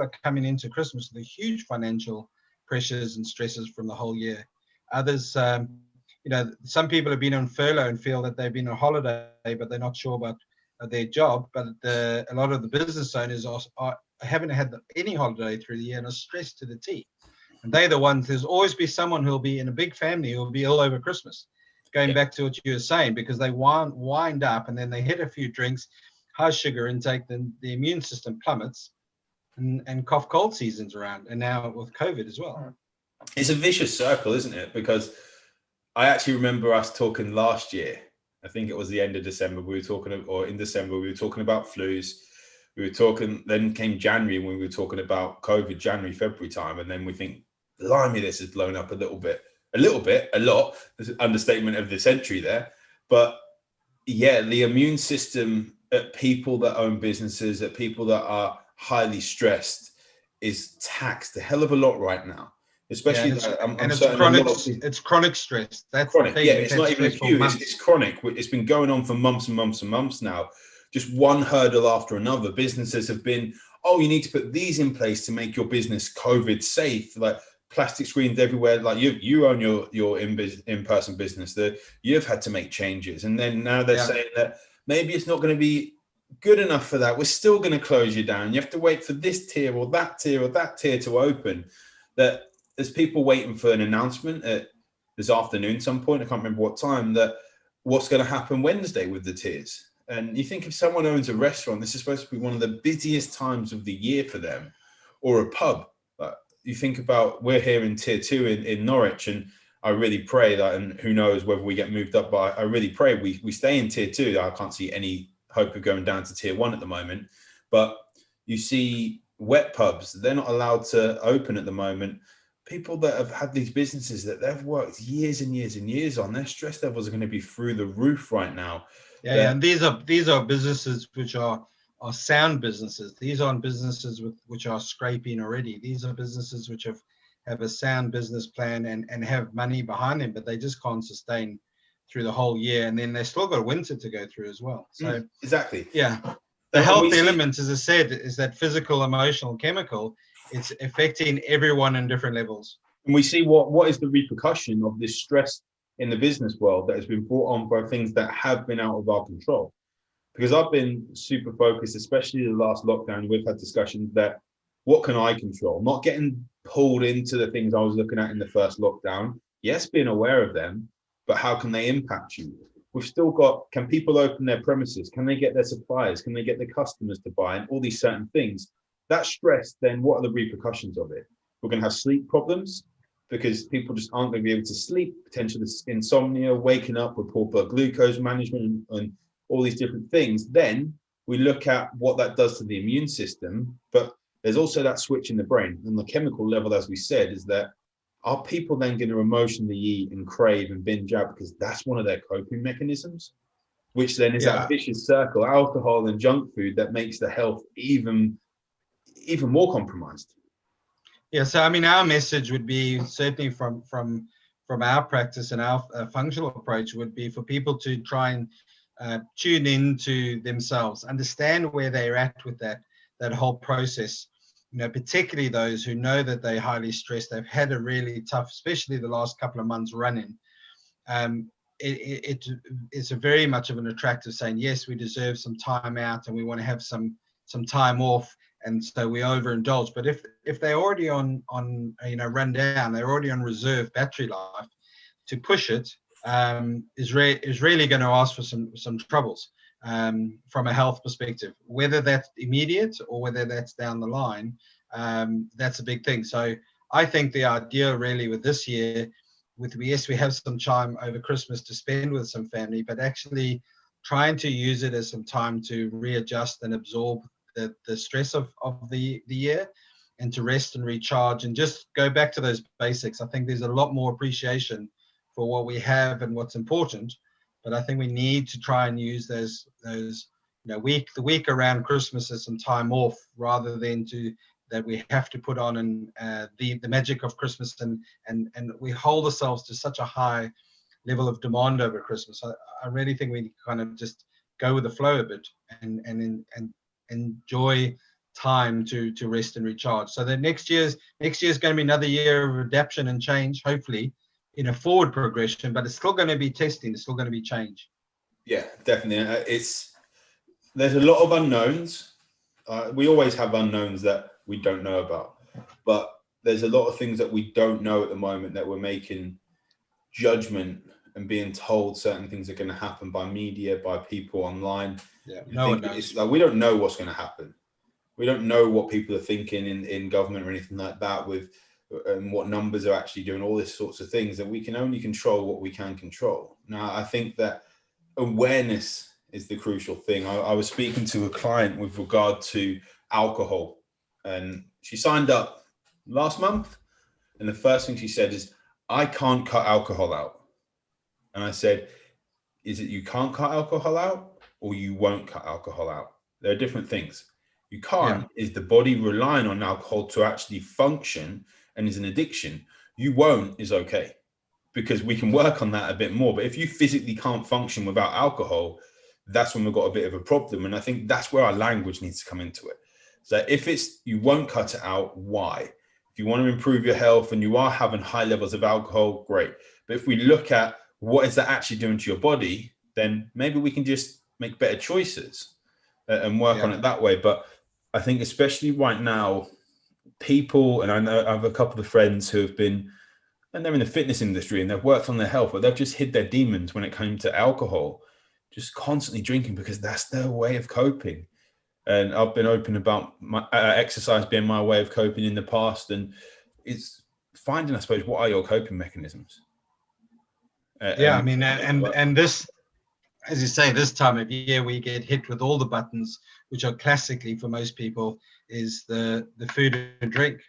are coming into Christmas with huge financial pressures and stresses from the whole year. Others, some people have been on furlough and feel that they've been on holiday, but they're not sure about their job. But a lot of the business owners haven't had any holiday through the year and are stressed to the T. And they're the ones, there's always be someone who'll be in a big family who'll be ill over Christmas. Going back to what you were saying, because they wind up and then they hit a few drinks, high sugar intake, then the immune system plummets, and cough cold season's around, and now with COVID as well. It's a vicious circle, isn't it? Because I actually remember us talking last year. I think it was the end of December. Or in December, we were talking about flus. We were talking, then came January when we were talking about COVID, January, February time. And then we think, blimey, this has blown up a lot. There's an understatement of the century there. But yeah, the immune system at people that own businesses, at people that are highly stressed, is taxed a hell of a lot right now. Especially, it's chronic stress. That's chronic. The thing. It's not even acute. It's chronic. It's been going on for months and months and months now. Just one hurdle after another. Businesses have been, you need to put these in place to make your business COVID safe. Like plastic screens everywhere. Like you own your in-person business. You've had to make changes, and then now they're saying that maybe it's not going to be good enough for that. We're still going to close you down. You have to wait for this tier or that tier to open. That there's people waiting for an announcement at this afternoon, some point, I can't remember what time, that what's going to happen Wednesday with the tiers. And you think if someone owns a restaurant, this is supposed to be one of the busiest times of the year for them, or a pub. Like, you think about, we're here in tier 2 in Norwich, and I really pray that, and who knows whether we get moved up, but I really pray we stay in tier 2. I can't see any hope of going down to tier 1 at the moment. But you see wet pubs, they're not allowed to open at the moment. People that have had these businesses that they've worked years and years and years on, their stress levels are going to be through the roof right now. And these are businesses which are sound businesses. These aren't businesses which are scraping already. These are businesses which have a sound business plan and have money behind them, but they just can't sustain through the whole year. And then they still got winter to go through as well. So exactly. Yeah. The health element, as I said, is that physical, emotional, chemical. It's affecting everyone in different levels. And we see what is the repercussion of this stress in the business world that has been brought on by things that have been out of our control. Because I've been super focused, especially the last lockdown. We've had discussions that what can I control? Not getting pulled into the things I was looking at in the first lockdown. Yes, being aware of them, but how can they impact you? We've still got, can people open their premises? Can they get their suppliers? Can they get the customers to buy? And all these certain things. That stress, then what are the repercussions of it? We're going to have sleep problems because people just aren't going to be able to sleep, potential insomnia, waking up with poor blood glucose management and all these different things. Then we look at what that does to the immune system, but there's also that switch in the brain. And the chemical level, as we said, is that are people then going to emotionally eat and crave and binge out because that's one of their coping mechanisms, which then is that vicious circle, alcohol and junk food that makes the health even more compromised. Yeah, so I mean, our message would be certainly from our practice and our functional approach would be for people to try and tune into themselves, understand where they're at with that whole process. Particularly those who know that they're highly stressed, they've had a really tough, especially the last couple of months running. It's a very much of an attractive saying, yes, we deserve some time out and we want to have some time off. And so we overindulge. But if they're already on run down, they're already on reserve battery life, to push it is really going to ask for some troubles from a health perspective. Whether that's immediate or whether that's down the line, that's a big thing. So I think the idea really with this year, we have some time over Christmas to spend with some family, but actually trying to use it as some time to readjust and absorb the stress of the year, and to rest and recharge and just go back to those basics. I think there's a lot more appreciation for what we have and what's important, but I think we need to try and use those the week around Christmas as some time off, rather than that we have to put on the magic of Christmas and we hold ourselves to such a high level of demand over Christmas. I really think we kind of just go with the flow a bit and enjoy time to rest and recharge. So the next year's going to be another year of adaptation and change, hopefully in a forward progression, but it's still going to be testing. It's still going to be change. Yeah, definitely. There's a lot of unknowns. We always have unknowns that we don't know about, but there's a lot of things that we don't know at the moment that we're making judgment and being told certain things are going to happen by media, by people online. Yeah, no one knows. It's like we don't know what's going to happen. We don't know what people are thinking in government or anything like that, with and what numbers are actually doing, all this sorts of things, that we can only control what we can control. Now, I think that awareness is the crucial thing. I was speaking to a client with regard to alcohol, and she signed up last month, and the first thing she said is, I can't cut alcohol out. And I said, is it you can't cut alcohol out, or you won't cut alcohol out? There are different things. You can't is the body relying on alcohol to actually function and is an addiction. You won't is okay, because we can work on that a bit more. But if you physically can't function without alcohol, that's when we've got a bit of a problem. And I think that's where our language needs to come into it. So if it's you won't cut it out, why? If you want to improve your health and you are having high levels of alcohol, great. But if we look at what is that actually doing to your body, then maybe we can just make better choices and work on it that way. But I think especially right now, people, and I know I have a couple of friends who have been, and they're in the fitness industry and they've worked on their health, but they've just hid their demons when it came to alcohol, just constantly drinking because that's their way of coping. And I've been open about my exercise being my way of coping in the past, and it's finding, I suppose, what are your coping mechanisms? I mean, and this, as you say, this time of year we get hit with all the buttons, which are classically for most people is the food and drink.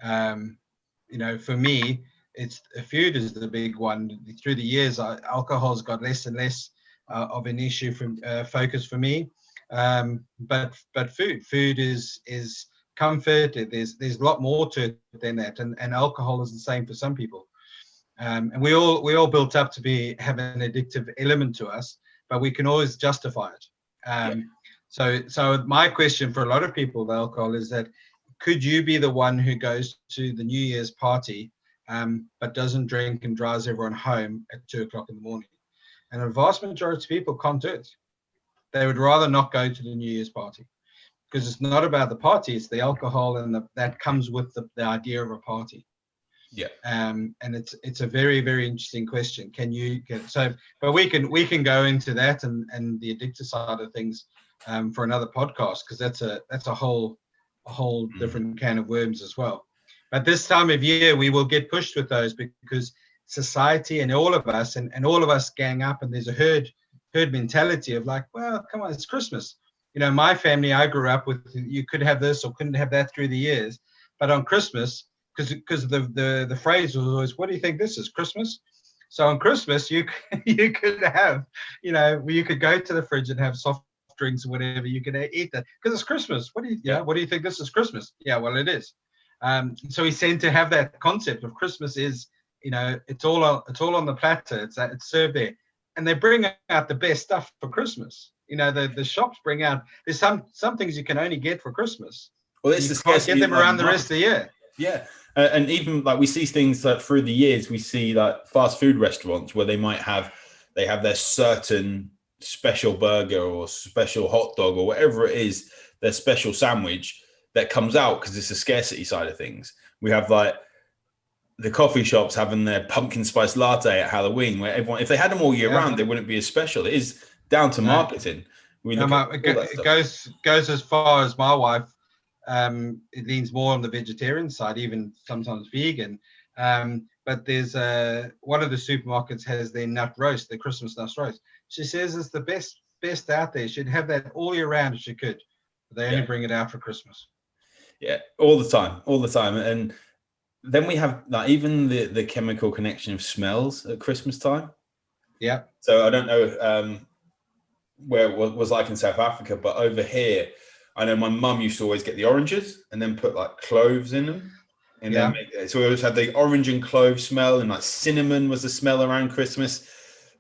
For me, it's food is the big one. Through the years, alcohol's got less and less of an issue from focus for me. But food is comfort. There's a lot more to it than that, and alcohol is the same for some people. And we all built up to have an addictive element to us, but we can always justify it. So my question for a lot of people with alcohol is that, could you be the one who goes to the New Year's party, but doesn't drink and drives everyone home at 2:00 in the morning? And a vast majority of people can't do it. They would rather not go to the New Year's party, because it's not about the party, it's the alcohol and that comes with the idea of a party. And it's a very, very interesting question. But we can go into that and the addictive side of things for another podcast, because that's a whole different can of worms as well. But this time of year we will get pushed with those, because society and all of us gang up, and there's a herd mentality of like, well, come on, it's Christmas. My family, I grew up with, you could have this or couldn't have that through the years, but on Christmas, because the phrase was always, what do you think this is, Christmas? So on Christmas you could have, you could go to the fridge and have soft drinks or whatever, you could eat that because it's Christmas. What do you think this is, Christmas? Yeah, well, it is. So we tend to have that concept of Christmas is, it's all on the platter, it's served there, and they bring out the best stuff for Christmas. The shops bring out, there's some things you can only get for Christmas. Well, it's you can't get them around the rest of the year. Yeah. And even like we see things like through the years, we see like fast food restaurants where they have their certain special burger or special hot dog or whatever it is, their special sandwich that comes out because it's a scarcity side of things. We have like the coffee shops having their pumpkin spice latte at Halloween, where everyone, if they had them all year round, they wouldn't be as special. It is down to marketing. It goes as far as my wife. It leans more on the vegetarian side, even sometimes vegan. But there's one of the supermarkets has their nut roast, their Christmas nut roast. She says it's the best out there. She'd have that all year round if she could. But they only bring it out for Christmas. Yeah, all the time. And then we have like even the chemical connection of smells at Christmas time. Yeah. So I don't know where it was like in South Africa, but over here, I know my mum used to always get the oranges and then put like cloves in them. And then so we always had the orange and clove smell, and like cinnamon was the smell around Christmas.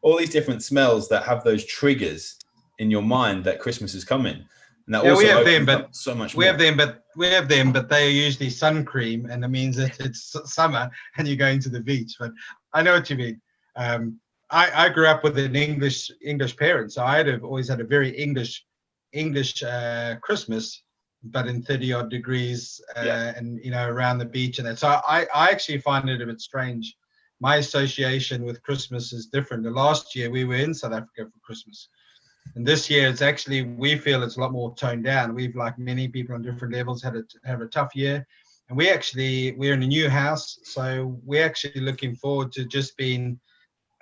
All these different smells that have those triggers in your mind that Christmas is coming. And that Yeah, we also have them, opens but up so much we more. have them, but they are usually sun cream, and it means that it's summer and you're going to the beach. But I know what you mean. I grew up with an English parent, so always had a very English Christmas, but in 30 odd degrees, and around the beach and that. So I actually find it a bit strange. My association with Christmas is different. The last year we were in South Africa for Christmas. And this year, it's actually, we feel it's a lot more toned down. We've, like many people on different levels, have a tough year. And we're in a new house. So we're actually looking forward to just being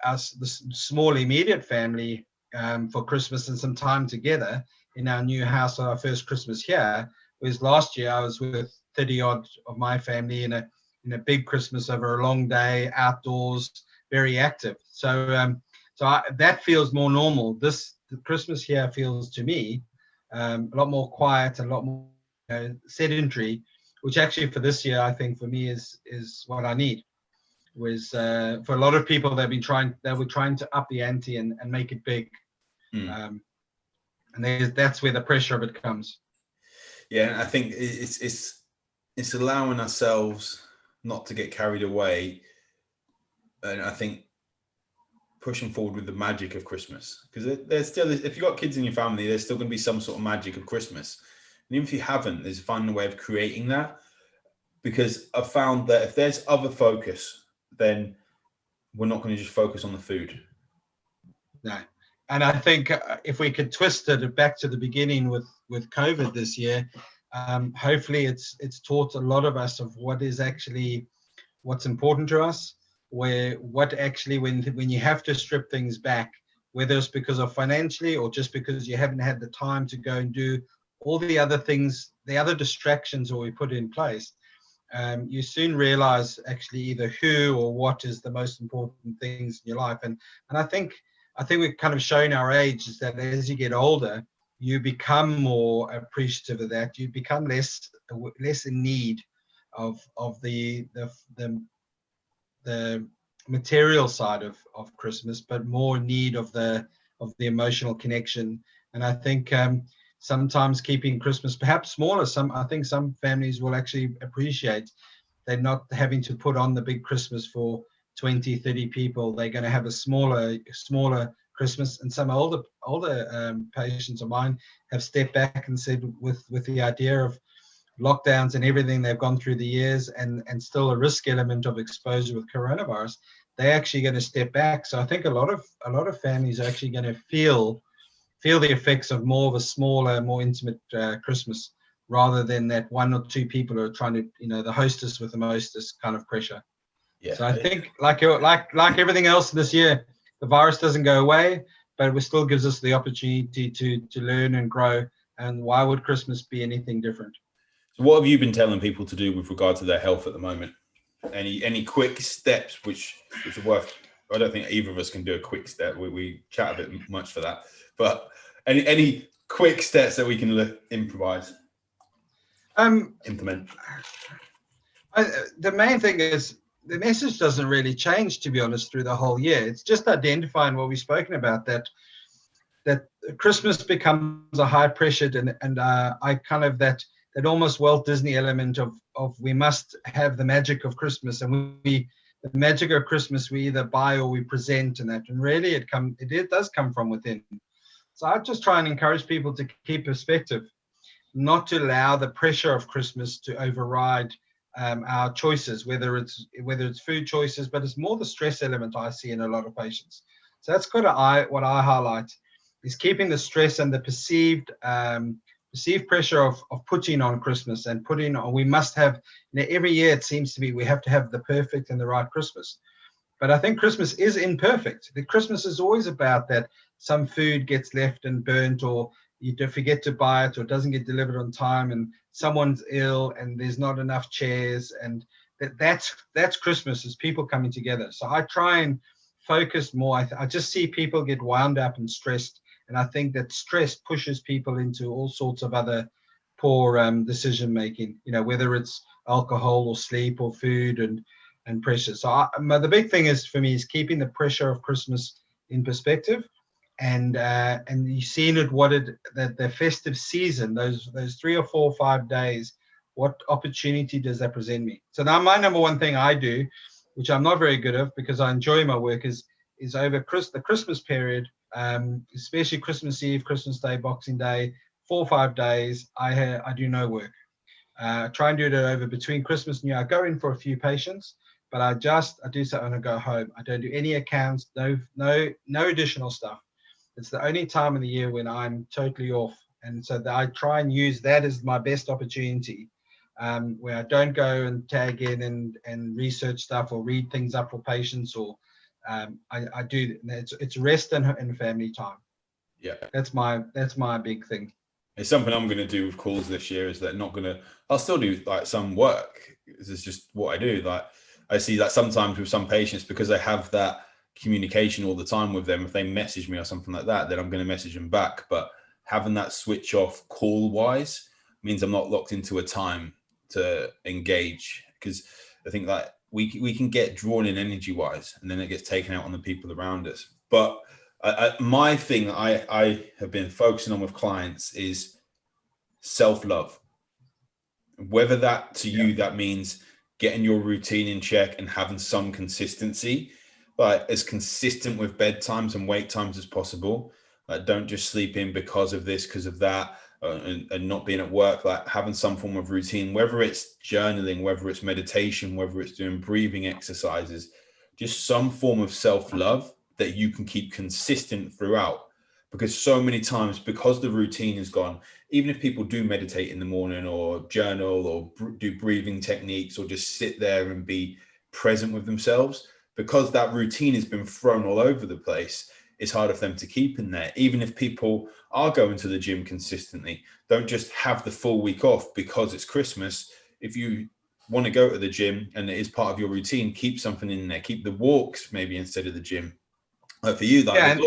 us, the small immediate family, for Christmas and some time together in our new house on our first Christmas here. Whereas last year I was with 30 odd of my family in a big Christmas over a long day, outdoors, very active. So that feels more normal. The Christmas here feels to me a lot more quiet, a lot more sedentary, which actually for this year I think for me is what I need. Was for a lot of people they were trying to up the ante and make it big, and that's where the pressure of it comes. Yeah, I think it's allowing ourselves not to get carried away, and I think pushing forward with the magic of Christmas, because there's still, if you've got kids in your family, there's still going to be some sort of magic of Christmas, and even if you haven't, there's finding a way of creating that. Because I've found that if there's other focus, then we're not going to just focus on the food. No. And I think if we could twist it back to the beginning with COVID this year, hopefully it's taught a lot of us of what's important to us, what actually, when you have to strip things back, whether it's because of financially or just because you haven't had the time to go and do all the other things, the other distractions that we put in place, you soon realize actually either who or what is the most important things in your life. And I think we've kind of shown our age is that as you get older, you become more appreciative of that. You become less in need of the material side of Christmas, but more in need of the emotional connection. And I think sometimes keeping Christmas perhaps smaller. I think some families will actually appreciate they're not having to put on the big Christmas for 20, 30 people. They're going to have a smaller Christmas. And some older patients of mine have stepped back and said, with the idea of lockdowns and everything they've gone through the years, and still a risk element of exposure with coronavirus, they're actually going to step back. So I think a lot of families are actually going to feel the effects of more of a smaller, more intimate Christmas, rather than that one or two people who are trying to, the hostess with the mostest kind of pressure. Yeah. So I think like everything else this year, the virus doesn't go away, but it still gives us the opportunity to learn and grow. And why would Christmas be anything different? So what have you been telling people to do with regard to their health at the moment? Any quick steps which are worth? I don't think either of us can do a quick step. We chat a bit much for that, but any quick steps that we can improvise, implement? The main thing is the message doesn't really change, to be honest, through the whole year. It's just identifying what we've spoken about, that Christmas becomes a high pressured and I kind of that almost Walt Disney element of we must have the magic of Christmas, and the magic of Christmas we either buy or we present, and really it does come from within. So I just try and encourage people to keep perspective, not to allow the pressure of Christmas to override our choices, whether it's food choices, but it's more the stress element I see in a lot of patients. So that's what I highlight is keeping the stress and the perceived pressure of putting on Christmas and we must have, every year it seems to be we have to have the perfect and the right Christmas. But I think Christmas is imperfect. The Christmas is always about that some food gets left and burnt, or you forget to buy it, or it doesn't get delivered on time, and someone's ill and there's not enough chairs, and that's Christmas, is people coming together. So I try and focus more. I just see people get wound up and stressed, and I think that stress pushes people into all sorts of other poor decision making, whether it's alcohol or sleep or food and pressure. So the big thing is for me is keeping the pressure of Christmas in perspective, and you've seen it, that the festive season, those 3 or 4 or 5 days, what opportunity does that present me? So now my number one thing I do, which I'm not very good at because I enjoy my work, is over the Christmas period, especially Christmas Eve, Christmas Day, Boxing Day, 4 or 5 days, I do no work. Try and do it over between Christmas and New Year. I go in for a few patients, but I do so and I go home. I don't do any accounts, no additional stuff. It's the only time of the year when I'm totally off. And so I try and use that as my best opportunity, where I don't go and tag in and research stuff or read things up for patients, or I do. It's rest and family time. Yeah. That's my big thing. It's something I'm going to do with calls this year, is that I'll still do like some work. This is just what I do. Like I see that sometimes with some patients, because I have that communication all the time with them, if they message me or something like that, then I'm going to message them back. But having that switch off call wise means I'm not locked into a time to engage, because I think that we can get drawn in energy wise, and then it gets taken out on the people around us. But my thing I have been focusing on with clients is self-love. Whether that to you, that means getting your routine in check and having some consistency, but as consistent with bedtimes and wake times as possible. Don't just sleep in because of this, because of that, and not being at work. Like having some form of routine, whether it's journaling, whether it's meditation, whether it's doing breathing exercises, just some form of self-love that you can keep consistent throughout. Because so many times, because the routine is gone, even if people do meditate in the morning or journal or do breathing techniques or just sit there and be present with themselves, because that routine has been thrown all over the place, it's harder for them to keep in there. Even if people are going to the gym consistently, don't just have the full week off because it's Christmas. If you want to go to the gym and it is part of your routine, keep something in there. Keep the walks maybe instead of the gym. For you, like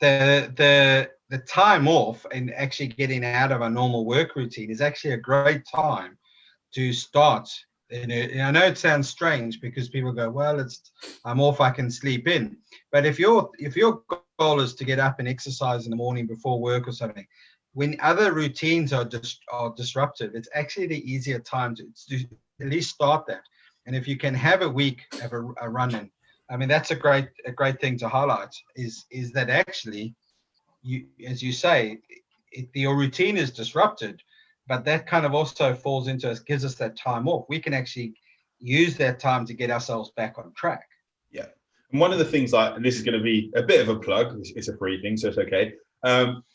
the time off and actually getting out of a normal work routine is actually a great time to start. And I know it sounds strange because people go, well, I'm off, I can sleep in. But if your goal is to get up and exercise in the morning before work or something, when other routines are disrupted, it's actually the easier time to at least start that. And if you can have a week of a run in, I mean, that's a great thing to highlight, is that actually, you, as you say, your routine is disrupted, but that kind of also falls into us, gives us that time off. We can actually use that time to get ourselves back on track. Yeah. And one of the things, and this is going to be a bit of a plug, it's a free thing, so it's okay,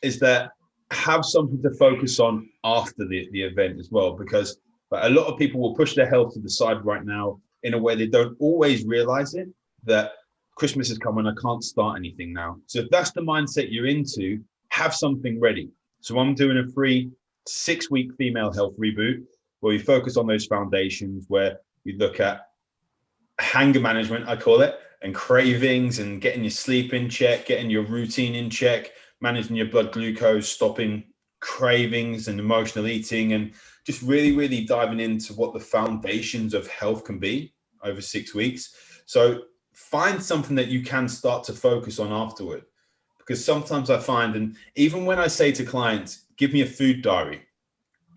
is that have something to focus on after the event as well, because a lot of people will push their health to the side right now in a way they don't always realize it, that Christmas is coming, I can't start anything now. So if that's the mindset you're into, have something ready. So I'm doing a free 6-week female health reboot where we focus on those foundations, where we look at anger management, I call it, and cravings, and getting your sleep in check, getting your routine in check, managing your blood glucose, stopping cravings and emotional eating, and just really, really diving into what the foundations of health can be over 6 weeks. So find something that you can start to focus on afterward. Because sometimes I find, and even when I say to clients, give me a food diary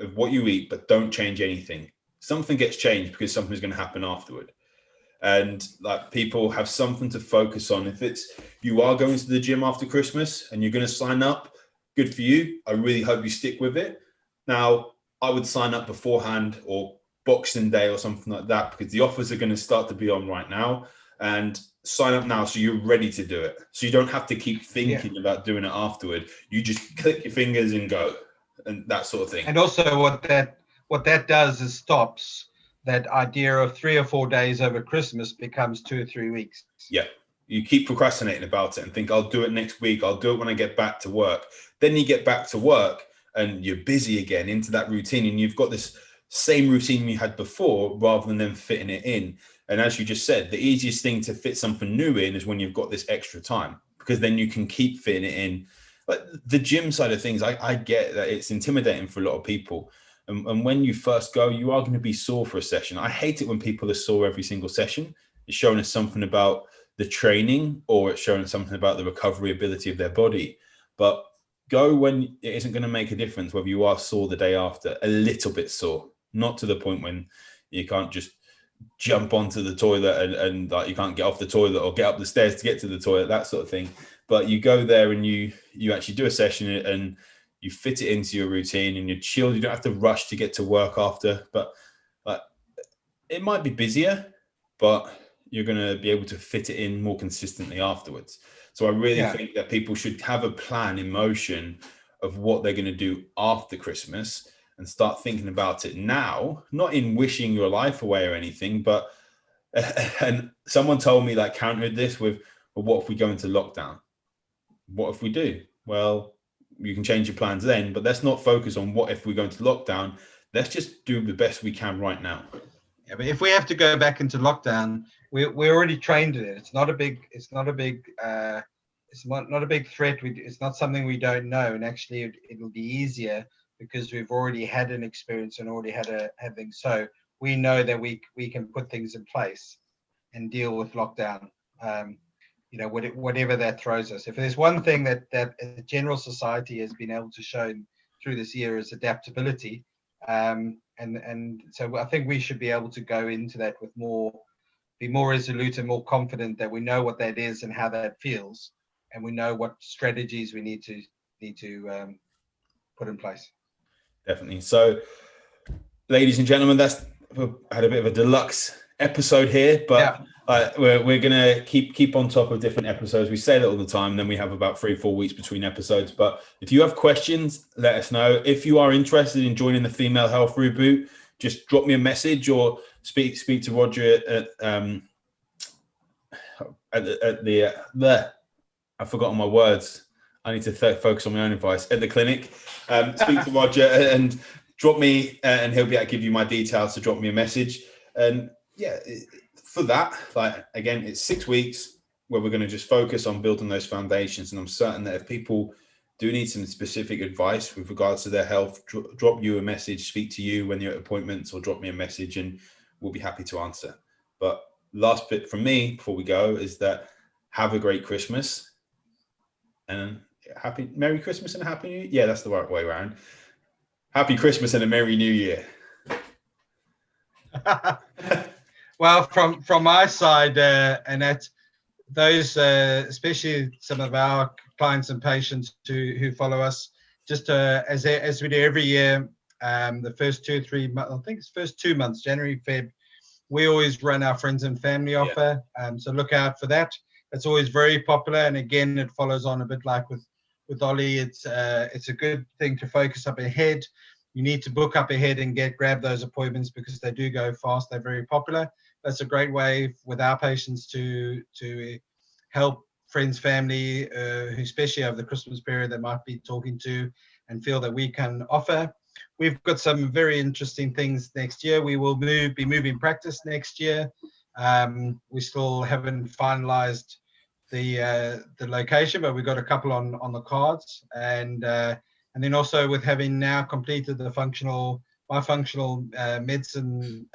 of what you eat, but don't change anything, something gets changed because something's going to happen afterward. And like, people have something to focus on. If you are going to the gym after Christmas and you're going to sign up, good for you. I really hope you stick with it. Now, I would sign up beforehand, or Boxing Day or something like that, because the offers are going to start to be on right now. And sign up now so you're ready to do it. So you don't have to keep thinking about doing it afterward. You just click your fingers and go, and that sort of thing. And also what that does is stops that idea of 3 or 4 days over Christmas becomes 2 or 3 weeks. Yeah. You keep procrastinating about it and think, I'll do it next week. I'll do it when I get back to work. Then you get back to work and you're busy again into that routine, and you've got this same routine you had before rather than them fitting it in. And as you just said, the easiest thing to fit something new in is when you've got this extra time, because then you can keep fitting it in. But the gym side of things, I get that it's intimidating for a lot of people. And when you first go, you are going to be sore for a session. I hate it when people are sore every single session. It's showing us something about the training, or it's showing something about the recovery ability of their body. But go when it isn't going to make a difference whether you are sore the day after, a little bit sore, not to the point when you can't just jump onto the toilet and like you can't get off the toilet or get up the stairs to get to the toilet, that sort of thing. But you go there and you actually do a session and you fit it into your routine and you're chilled. You don't have to rush to get to work after, but like it might be busier, but you're going to be able to fit it in more consistently afterwards. So I really think that people should have a plan in motion of what they're going to do after Christmas and start thinking about it now, not in wishing your life away or anything, but, and someone told me like countered this with, well, what if we go into lockdown? What if we do? Well, you can change your plans then, but let's not focus on what if we go into lockdown. Let's just do the best we can right now. Yeah, but if we have to go back into lockdown, we're already trained in it. It's not a big threat. It's not something we don't know, and actually it'll be easier because we've already had an experience and already had things. So we know that we can put things in place and deal with lockdown. Whatever that throws us. If there's one thing that a general society has been able to show through this year is adaptability. And so I think we should be able to go into that with be more resolute and more confident that we know what that is and how that feels, and we know what strategies we need to put in place. Definitely. So, ladies and gentlemen, I had a bit of a deluxe episode here, but we're gonna keep on top of different episodes. We say that all the time, then we have about 3-4 weeks between episodes. But if you have questions, let us know. If you are interested in joining the Female Health Reboot, just drop me a message or speak to Roger I've forgotten my words. I need to focus on my own advice at the clinic. Speak to Roger and drop me, and he'll be able to give you my details to drop me a message. And for that, like again, it's 6 weeks where we're going to just focus on building those foundations. And I'm certain that if people do need some specific advice with regards to their health, drop you a message, speak to you when you're at appointments, or drop me a message and we'll be happy to answer. But last bit from me before we go is that have a great Christmas and Merry Christmas and a Happy New Year. Yeah, that's the right way around. Happy Christmas and a Merry New Year. Well, from my side, and that's those, especially some of our clients and patients who follow us, just as we do every year, the first 2 or 3 months, I think it's first 2 months, January, Feb, we always run our friends and family offer. So look out for that. It's always very popular, and again, it follows on a bit like with Ollie. It's a good thing to focus up ahead. You need to book up ahead and grab those appointments because they do go fast. They're very popular. That's a great way with our patients to help friends, family, who especially over the Christmas period they might be talking to and feel that we can offer. We've got some very interesting things next year. We will be moving practice next year. We still haven't finalized the location, but we've got a couple on the cards, and then also with having now completed my functional medicine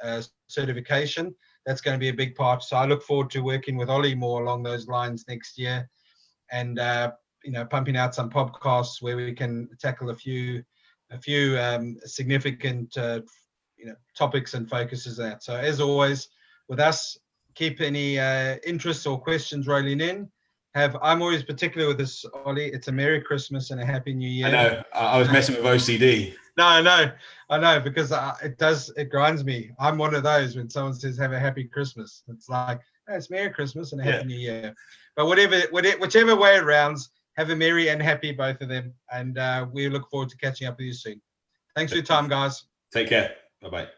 certification, that's going to be a big part. So I look forward to working with Ollie more along those lines next year, and pumping out some podcasts where we can tackle a few significant topics and focuses on that. So as always with us, keep any interests or questions rolling in. I'm always particular with this, Ollie. It's a Merry Christmas and a Happy New Year. I know. I was messing with OCD. No, I know because it grinds me. I'm one of those when someone says have a Happy Christmas. It's like, oh, it's Merry Christmas and a Happy New Year. But whichever way it rounds, have a merry and happy, both of them. And we look forward to catching up with you soon. Thanks for your time, guys. Take care. Bye-bye.